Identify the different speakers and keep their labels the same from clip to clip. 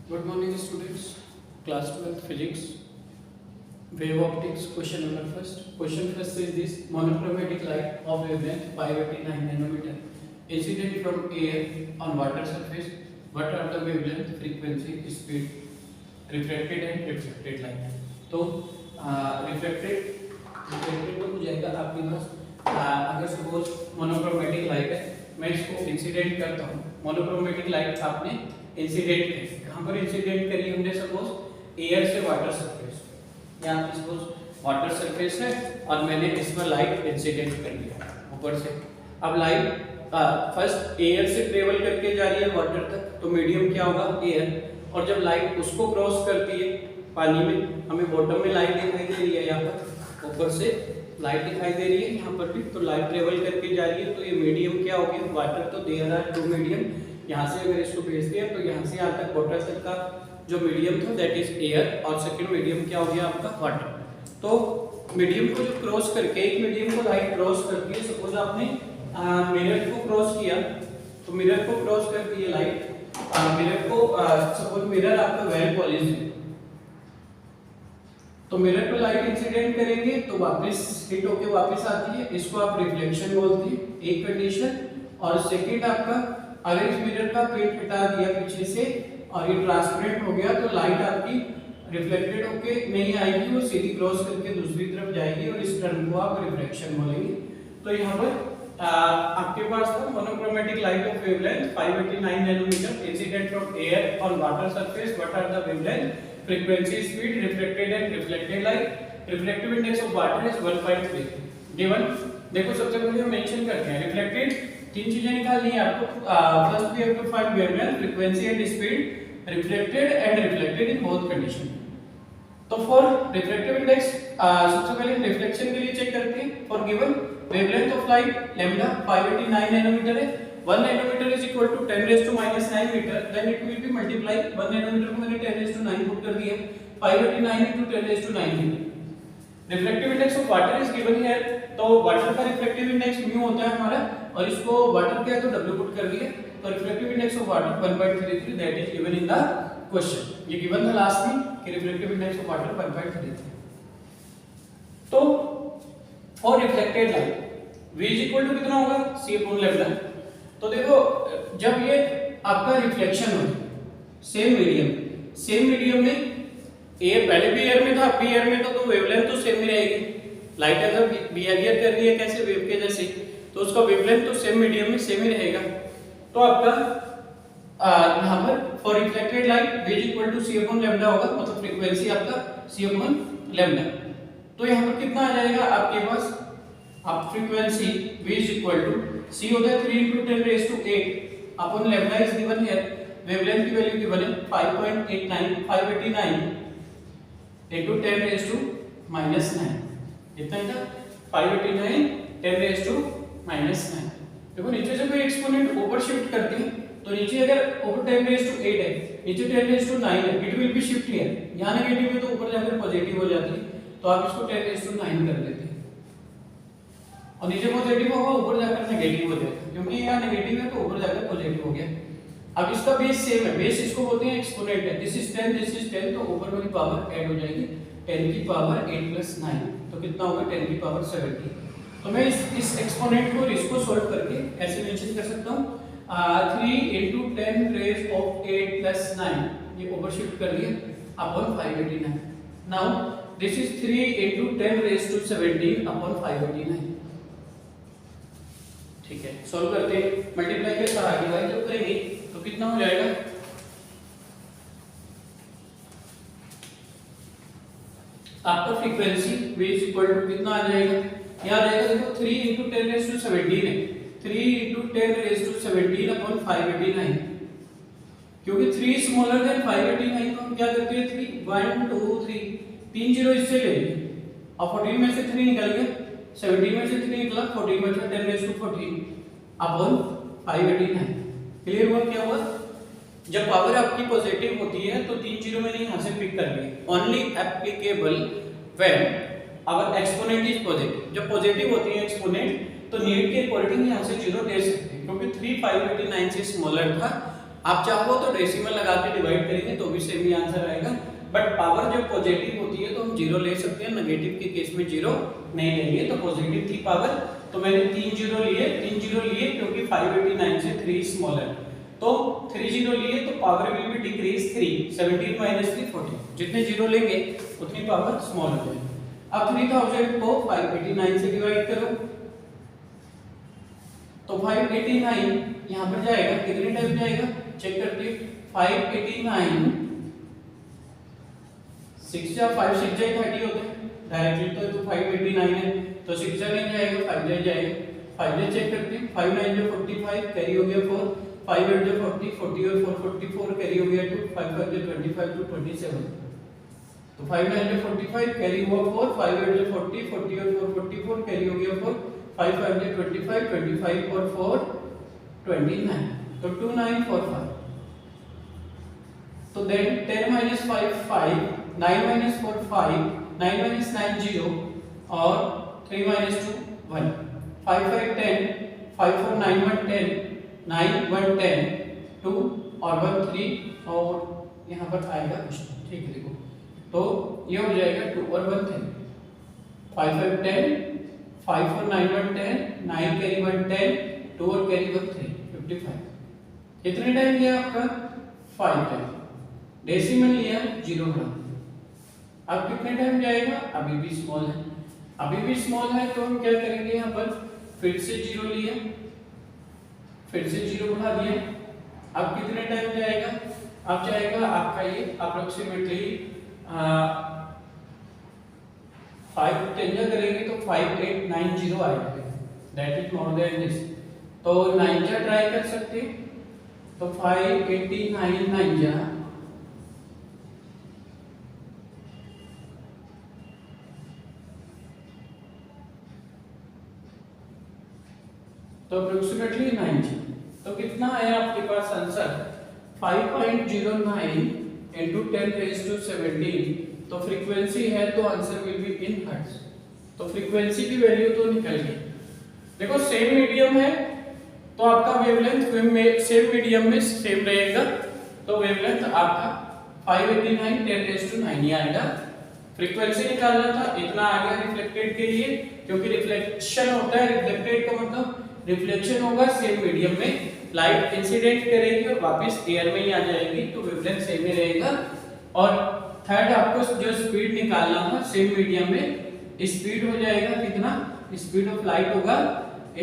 Speaker 1: Good morning, students. Class 12 Physics. Wave optics. Question number first. Question first is this: monochromatic light of wavelength 589 nanometer incident from air on water surface. What are the wavelength, frequency, speed, refracted and reflected light? तो refracted तो हो जाएगा आपके पास अगर suppose monochromatic light है, मैं इसको incident करता हूँ. मोनोक्रोमेटिक लाइट आपने इंसिडेंट की, कहाँ पर इंसिडेंट करी हमने? सपोज एयर से वाटर सरफेस, यहाँ पे सपोज वाटर सरफेस है और मैंने इसमें लाइट इंसिडेंट कर दिया ऊपर से. अब लाइट फर्स्ट एयर से ट्रेवल करके जा रही है वाटर तक, तो मीडियम क्या होगा? एयर. और जब लाइट उसको क्रॉस करती है पानी में, हमें बॉटम में लाइट दिखाई दे रही है, यहाँ पर ऊपर से लाइट दिखाई दे रही है यहाँ पर भी, तो लाइट ट्रेवल करके जा रही है, तो ये मीडियम क्या हो गया? वाटर. तो देयर आर टू मीडियम. यहाँ से अगर इसको भेजते हैं तो यहाँ से यहाँ तक वाटर तक का जो मीडियम था दैट इज एयर, और सेकंड मीडियम क्या हो गया आपका? वाटर. तो मीडियम को जो क्रॉस करके, एक मीडियम को लाइट क्रॉस करती है, सपोज आपने मिरर को क्रॉस किया, तो मिरर को क्रॉस करती है लाइट. मिरर को सपोज मिरर आपका वेल पॉलिश है, तो मिरर पे लाइट इंसिडेंट करेंगे तो वापस हिट होके वापस आती है, इसको आप रिफ्लेक्शन बोलते हैं, एक कंडीशन. और सेकंड आपका, अगर इस मिरर का पेंट हटा दिया पीछे से और ये ट्रांसपेरेंट हो गया, तो लाइट आपकी रिफ्लेक्टेड होके नहीं आएगी, वो सीधी क्रॉस करके दूसरी तरफ जाएगी और इस टर्म को आप रिफ्लेक्शन बोलेंगे. तो यहाँ पर आपके पास था monochromatic light of wavelength 589 nanometre incident from air on water surface. What are the wavelength, frequency, speed, refracted and reflected light. Refractive index of water is 1.3 given. देखो सबसे पहले हम मेंशन करते हैं रिफ्लेक्टेड. तीन चीजें निकालनी है आपको. First we have to find wavelength, frequency and speed, reflected and reflected in both condition. तो फॉर रिफ्रैक्टिव इंडेक्स सबसे पहले रिफ्लेक्शन के लिए चेक करते हैं. For given wavelength of light lambda 589 nanometre है, 1 nanometer is equal to 10 raised to minus 9 meter, then it will be multiply. 1 nanometer को मैंने 10 raised to 9 पुट कर दिया, 589 into 10 raised to 9 meter. Refractive index of water is given here, तो water का reflective index mu होता है हमारा, और इसको वाटर क्या है तो W पुट कर दिया, तो reflective index of water 1.33 that is given in the question. ये गिवन था लास्ट में कि रिफ्लेक्टिव इंडेक्स ऑफ वाटर 1.33. तो for reflected light V is equal to कितना होगा? C upon lambda. तो देखो जब ये आपका रिफ्लेक्शन हो सेम मीडियम में, एयर पहले भी एयर में था, अब भी एयर में था, तो वेवलेंथ तो सेम ही रहेगी. लाइट अगर बिहेवियर कर रही है कैसे? वेव के जैसे, तो उसका वेवलेंथ तो सेम मीडियम में सेम ही रहेगा. तो आपका यहाँ पर for reflected light V is equal to C upon lambda होगा, मतलब फ्रीक्वेंसी आपका C upon lambda. तो यहाँ पर कितना आ जाएगा आपके पास? आप frequency V is equal to C होता है 3 into 10 raised to 8 upon lambda is given here. Wavelength की वैल्यू गिवन है 589 into 10 raised to minus 9. इतना ही था 589 10 raised to minus 9. देखो नीचे से कोई एक्सपोनेंट ऊपर शिफ्ट करते हैं, तो नीचे अगर ऊपर 10 raised to 8 है, नीचे 10 raised to 9 है, it will be shift here. यहाँ नेगेटिव है तो ऊपर जाकर पॉजिटिव हो जाती है, तो आप इसको 10 raised to 9 कर देते हैं, और नीचे पॉजिटिव होगा ऊपर जाकर नेगेटिव हो जाएगा, क्योंकि यहाँ नेगेटिव है तो ऊपर जाकर पॉजिटिव हो गया. अब इसका बेस सेम है, बेस इसको बोलते हैं एक्सपोनेंट है. दिस इज 10 दिस इज 10, तो ऊपर वाली पावर ऐड हो जाएगी 10 की पावर 8 plus 9, तो कितना होगा? 10 की पावर 70. तो मैं इस एक्सपोनेंट को इसको सॉल्व करके ऐसे मेंशन कर सकता हूँ 3 into 10 raised of 8 plus 9, ये ऊपर शिफ्ट कर दिया upon 589. Now this is 3 into 10 raised to 17 upon 589. ठीक है, सॉल्व करते हैं. मल्टीप्लाई के साथ आगे वाली जब करेंगे तो कितना हो जाएगा? आपका frequency V is equal to कितना आ जाएगा? यहाँ आ जाएगा देखो 3 into 10 raised to 17 है, 3 into 10 raised to 17 upon 589. क्योंकि 3 smaller than 589 तो हम क्या करते हैं? 3 1 2 3 तीन जीरो इससे ले लिए, और 14 में से 3 निकल गया, 17 में से 3 निकला, 14 में से 10 raised to 14 अपॉन 589. क्लियर हुआ क्या हुआ? जब पावर आपकी पॉजिटिव होती है तो 3 जीरो मैंने यहाँ से पिक कर लिए. Only applicable when our exponent is positive. जब पॉजिटिव होती है एक्सपोनेंट तो नीड के अकॉर्डिंग यहाँ से जीरो दे सकते हैं, क्योंकि 3 589 से स्मॉलर था, आप चाहो तो डेसिमल लगा के डिवाइड करेंगे तो भी सेम ही आंसर आएगा, बट पावर जब पॉजिटिव होती है तो हम जीरो ले सकते हैं, नेगेटिव के केस में जीरो नहीं लेंगे। तो पॉजिटिव थी पावर, तो मैंने 3 जीरो लिए क्योंकि 589 से 3 स्मॉल है, तो 3 जीरो लिए तो power will be decrease 3, 17 minus 3 14, जितने जीरो लेंगे उतनी पावर स्मॉल हो जाएगी। अब 3000 को 589 से डिवाइड करो तो 589 यहां पर जाएगा, कितने टाइम जाएगा चेक करते, 589 6 जा 5 6 जा 30 होते हैं डायरेक्टली, तो 589 है तो 6 जा नहीं जाएगा, 5 जा जाएगा, 5 जा चेक करते हैं, 5 9 जा 45 कैरी हो गया 4, 5 8 जा 40 40 और 4 44 कैरी हो गया 2, 5 5 जा 25 to 27, तो 5 9 जा 45 कैरी हुआ 4, 5 8 जा 40 40 और 4 44 कैरी हो गया 4, 5 5 जा 25 25 और 4 29, तो 2945, तो then 10 minus 5 5, 9 minus 4 5, 9 minus 9 0 और 3 minus 2 1, 5 5 10, 5 4 9 1 10, 9 1 10, 2 और 1 3 और यहाँ पर आएगा कुछ, ठीक है देखो, तो ये हो जाएगा 2 और 1 10, 5 5 10, 5 4 9 1 10, 9 कैरी 1 10, 2 और कैरी 1 3 55, कितने टाइम लिया आपका 5 टाइम, डेसिमल लिया 0 ग्राम, अब कितने टाइम जाएगा, अभी भी स्मॉल है, तो हम क्या करेंगे यहाँ पर फिर से 0 लिया, फिर से 0 बढ़ा दिया, अब कितने टाइम जाएगा, अब जाएगा आपका ये अप्रोक्सीमेटली 5 10 जा करेंगे तो 5890 आएगा, that is more than this, तो 9 जा ट्राई कर सकते, तो 589 9 जा, तो अप्रोक्सीमेटली 90, तो कितना आया आपके पास आंसर 5.09 into 10 raised to 17, तो फ्रीक्वेंसी है तो answer will be in hertz, तो फ्रीक्वेंसी की वैल्यू तो निकल गई। देखो सेम मीडियम है तो आपका वेवलेंथ सेम मीडियम में सेम रहेगा, तो वेवलेंथ आपका 589 10 raised to 9 आएगा। फ्रीक्वेंसी निकालना था, इतना आ गया रिफ्लेक्टेड के लिए, क्योंकि रिफ्लेक्शन होता है, रिफ्लेक्टेड का मतलब रिफ्लेक्शन होगा सेम मीडियम में, लाइट इंसिडेंट करेगी और वापस एयर में ही आ जाएगी, तो वेवलेंथ सेम ही रहेगा। और थर्ड आपको जो स्पीड निकालना था सेम मीडियम में, स्पीड हो जाएगा कितना, स्पीड ऑफ लाइट होगा,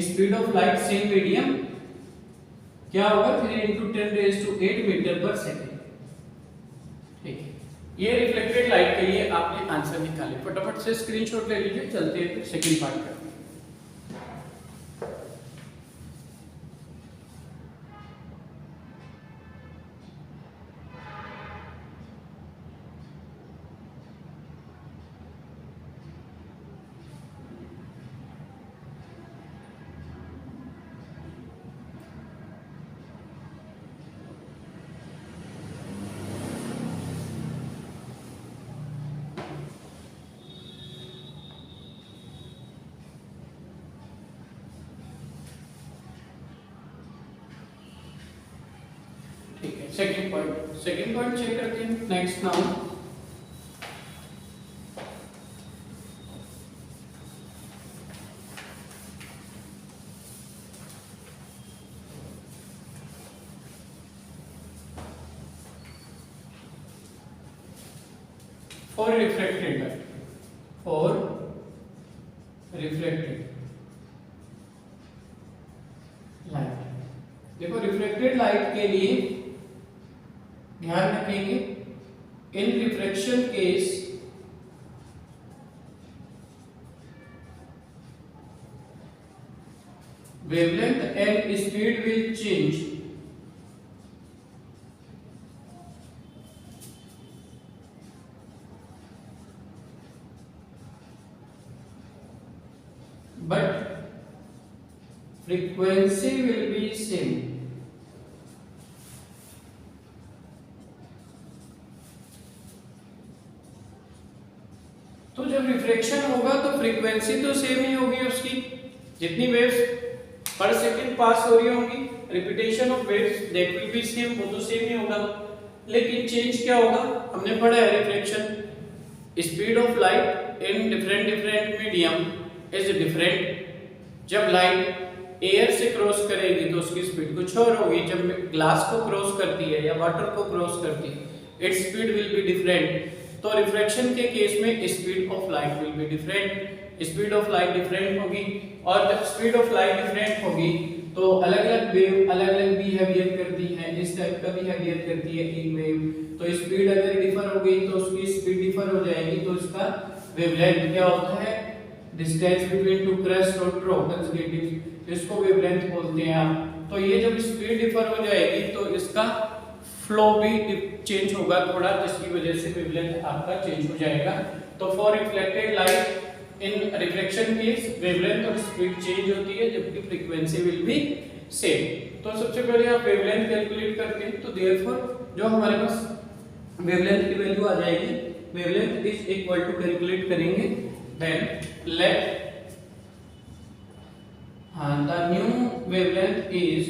Speaker 1: speed of light same medium क्या होगा 3 × 10⁸ मीटर पर सेकंड, ठीक है। ये रिफ्लेक्टेड लाइट के लिए आपने आंसर निकाले, फटाफट से स्क्रीनशॉट ले लीजिए, चलते हैं फिर सेकंड पार्ट का। सेकंड पॉइंट चेक करते हैं। Next now for reflected light, देखो रिफ्लेक्टेड लाइट के लिए ध्यान रखेंगे, in refraction case wavelength and speed will change, but frequency will be same। तो जब रिफ्रैक्शन होगा तो फ्रीक्वेंसी तो सेम ही होगी उसकी, जितनी वेव्स पर सेकंड पास हो रही होंगी repetition of waves that will be same, वो तो सेम ही होगा, लेकिन चेंज क्या होगा, हमने पढ़ा है reflection, speed of light in different different medium is different. जब लाइट एयर से क्रॉस करेगी तो उसकी स्पीड कुछ और होगी, जब ग्लास को क्रॉस करती है या वाटर को क्रॉस करती है its speed will be different. तो रिफ्रैक्शन के केस में speed of light will be different, speed of light different होगी, और जब स्पीड ऑफ लाइट डिफरेंट होगी तो अलग अलग वेव अलग अलग बिहेवियर करती है, इस टाइप का बिहेवियर करती है एक वेव। तो स्पीड अगर डिफर हो गई तो उसकी स्पीड डिफर हो जाएगी, तो उसका वेवलेंथ क्या होता है, डिस्टेंस बिटवीन टू क्रेस्ट और ट्रो कंसेक्यूटिव, इसको वेवलेंथ बोलते हैं आप। तो ये जब स्पीड डिफर हो जाएगी तो इसका फ्लो भी चेंज होगा थोड़ा, जिसकी वजह से वेवलेंथ आपका चेंज हो जाएगा। तो for reflected light in reflection case wavelength और स्पीड चेंज होती है, जबकि फ्रीक्वेंसी विल बी सेम। तो सबसे पहले आप वेवलेंथ कैलकुलेट करते हैं, तो देयरफॉर जो हमारे पास वेवलेंथ की वैल्यू आ जाएगी, wavelength is equal to calculate करेंगे, then let the new wavelength is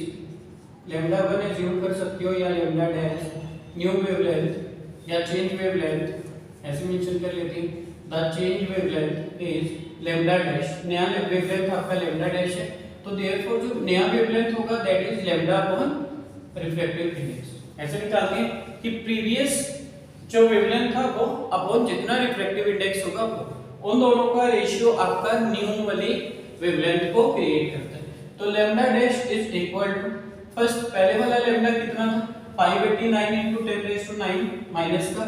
Speaker 1: lambda 1 assume कर सकते हो, या लैम्डा डैश न्यू वेवलेंथ या चेंज वेवलेंथ ऐसे मेंशन कर लेते हैं। The change wavelength is lambda dash, नया वेवलेंथ आपका लैम्डा डैश है, तो देयरफॉर जो नया वेवलेंथ होगा that is lambda upon refractive index. ऐसे निकालते हैं कि प्रीवियस जो वेवलेंथ था वो अपॉन जितना रिफ्रैक्टिव इंडेक्स होगा वो, उन दोनों का रेशियो आपका न्यू वाली वेवलेंथ को क्रिएट करता है। तो lambda dash is equal to, first पहले वाला लैम्डा कितना था, 589 into 10 raised to 9 माइनस का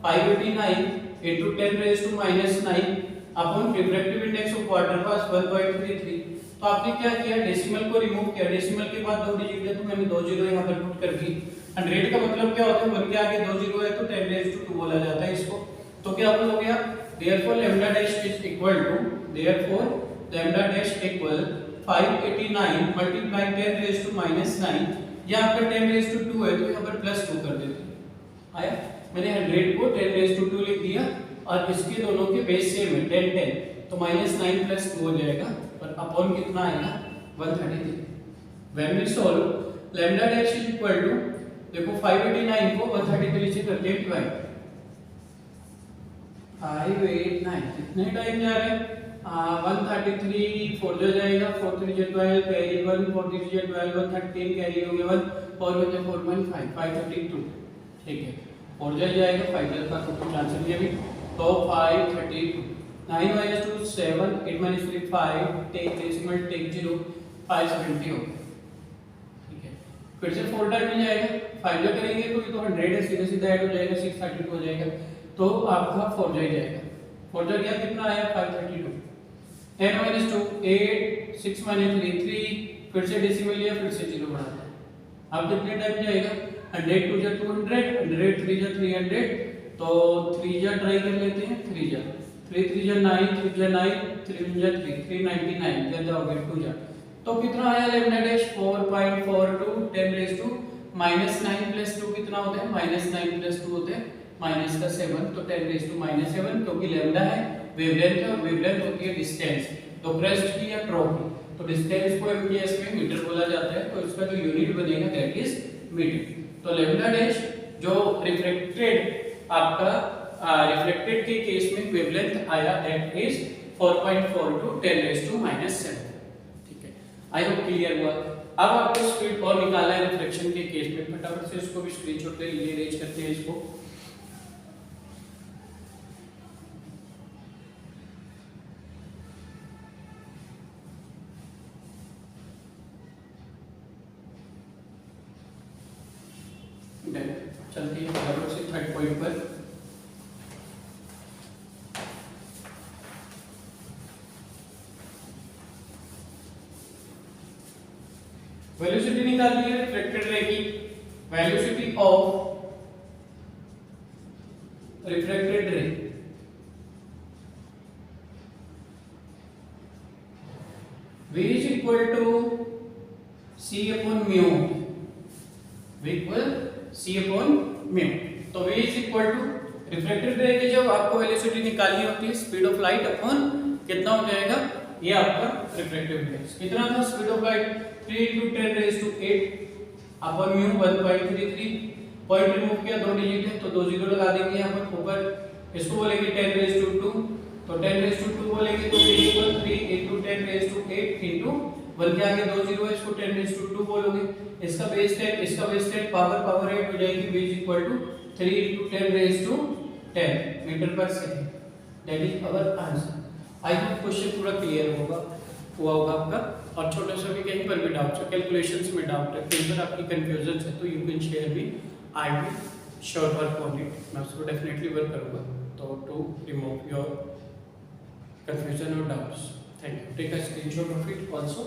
Speaker 1: 589 into 10 raised to -9 upon refractive index of water पास 1.33। तो आपने क्या किया, डेसिमल को रिमूव किया, डेसिमल के बाद दो डिजिट है तो मैंने दो जीरो यहां पर पुट कर दी। 100 का मतलब क्या होता है, 1 के आगे दो जीरो है तो 10 raised to 2 बोला जाता है इसको। तो क्या हो गया, therefore lambda dash is equal to, therefore lambda dash equal 589 multiply 10 raised to -9, या आपका 10 raised to 2 है तो यहाँ पर प्लस 2 कर देते हैं। आया, मैंने 100 को 10 raised to 2 लिख दिया, और इसके दोनों के बेस सेम है 10 10, तो -9 + 2 हो जाएगा, और अपॉन कितना आएगा 133। When we solve lambda dash is equal to, देखो 589 को 133 से करते हैं डिवाइड, 589 कितने टाइम जा रहा है, 133 4 जो जाएगा, 4 3 जो 12 कैरी 1, 4 3 जो 12 113 कैरी हो गया 1, और हो जाए 4.5 532, ठीक है, 4 जो जाएगा 5 जो का कुछ आंसर दिया भी, तो 532 9 - 2 7 8 - 3 5 टेक डेसिमल टेक 0 570 हो, ठीक है। फिर से 4 टाइम में जाएगा, 5 जो करेंगे तो ये तो 100 है, सीधा सीधा ऐड हो जाएगा 632 हो जाएगा, तो आपका 4 जो जाएगा, 4 जो गया कितना आया 532, 10 - 2 8 6 - 3 3, फिर से डेसिमल लिया, फिर से 0 बढ़ा दिया, अब कितने टाइम जाएगा, 100 2 जा 200 100 3 जा 300, तो 3 जा ट्राई कर लेते हैं, 3 जा 3 3 जा 9 3 जा 9 3 जा 3 399 ज्यादा हो गया 2 जा, तो कितना आया लैम्डा डैश 4.42 10 raised to -9 + 2 कितना होता है, -9 + 2 होते हैं माइनस का 7, तो 10 raised to -7, क्योंकि लैम्डा है वेवलेंथ है, वेवलेंथ होती है डिस्टेंस, तो क्रेस्ट की या ट्रो की, तो डिस्टेंस को एमजीएस में मीटर बोला जाता है, तो इसका जो यूनिट बनेगा दैट इज मीटर। तो लैम्डा डैश जो रिफ्लेक्टेड आपका रिफ्लेक्टेड के केस में वेवलेंथ आया दैट इज 4.42 10 raised to -7, ठीक है। आई होप क्लियर हुआ। अब आपको स्पीड और निकालना है रिफ्लेक्शन के केस में, फटाफट से इसको भी स्क्रीनशॉट ले लीजिए, अरेंज करते हैं इसको। चलती है फटाफट से थर्ड पॉइंट पर। वेलोसिटी निकालनी है रिफ्लेक्टेड रे की, velocity of reflected ray v is equal to c upon mu, v equal c upon mu। तो v is equal to reflected ray की जब आपको वेलोसिटी निकालनी होती है स्पीड ऑफ लाइट अपॉन कितना हो जाएगा ये आपका रिफ्रैक्टिव इंडेक्स कितना था, speed of light 3 × 10⁸ upon mu 1.33, point remove किया, 2 डिजिट है तो 2 जीरो लगा देंगे यहाँ पर ऊपर, इसको बोलेंगे 10⁻², तो 10⁻² बोलेंगे तो v = 3 × 10⁸ × 1 के आगे 2 जीरो है, इसको 10⁻² बोलोगे, इसका बेस 10, इसका बेस 10, पावर 8 हो जाएगी, v = 3 × 10⁻10 मीटर पर second. That is our answer. I hope question पूरा क्लियर हुआ होगा आपका, और छोटा सा भी कहीं पर भी डाउट है, कैलकुलेशंस में डाउट है, कहीं पर आपकी कंफ्यूजन है, तो you can share me, I will sure work on it, मैं उसको डेफिनेटली वर्क करूंगा तो to remove your confusion or doubts. Thank you. Take a screenshot of it also.